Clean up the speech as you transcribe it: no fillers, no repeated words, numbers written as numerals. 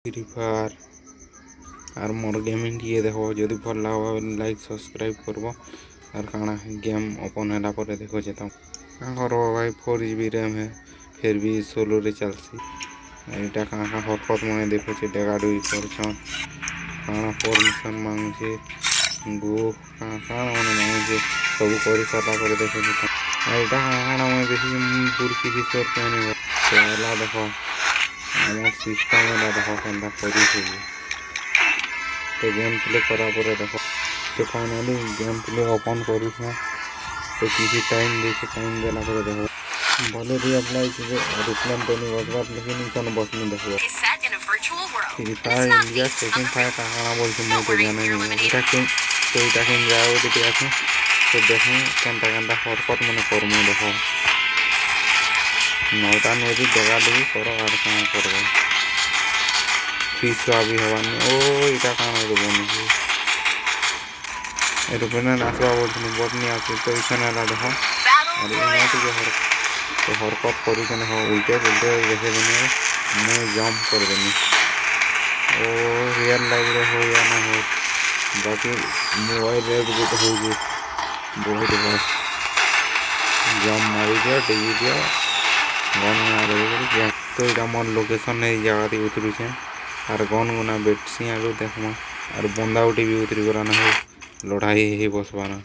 Free fire আর মোর gaming টিকে দেখো যদি ভাল লাগবে লাইক সবসক্রাইব করব আর কাଣା गेम ओपन होला পরে দেখো যেতাম করব ভাই 4 GB RAM है फिर भी 16 रे चलसी এটা কাଣା হরকত মানে দেখছে ডেগাডুই করছন কাଣା परमिशन मांगছে গো কাଣା মানে মাংছে সব করে সারা করে দেখো যেতাম এটা কাଣା মানে দেখি পুর কিছু সর পানি চলা দেখো আমার সিস্টেম এলা দেখো কেনটা করিছে तो गेम प्ले करा पर देखो तो फाइनली गेम प्ले ओपन करूँ तो किसी टाइम देखिए टाइम देला पर देखो भले भी अप्लाई कीजिए एरोप्लेन तो नहीं बस बात लेकिन इनका बस में देखो free fire India second fire कहाँ बोलते मैं तो जाना नहीं तो इटा के जाओ देखिए आके तो देखें कैंटा कैंटा हरकत मन कर्म देखो नौटा नदी जगह देवी करो और कहाँ करो फिश भी हवानी ओ इटा काना बनी एरोप्लेन आसवा बोलते बट नहीं आस तो इतना देखो और तो हरकत कर उल्टे पुलटे देखे देने मैं जम्प कर देनी ओ रियल लाइफ रे हो या ना हो बाकी मोबाइल रे भी तो हो बहुत बस जम्प मारी दिया टेगी दिया गन मार तो यहाँ मोर लोकेशन है जगह उतरू है और गन गुना बेटसी आगे देखमा और बंदा उठी भी उतरी गलाना हो लड़ाई बसवाना।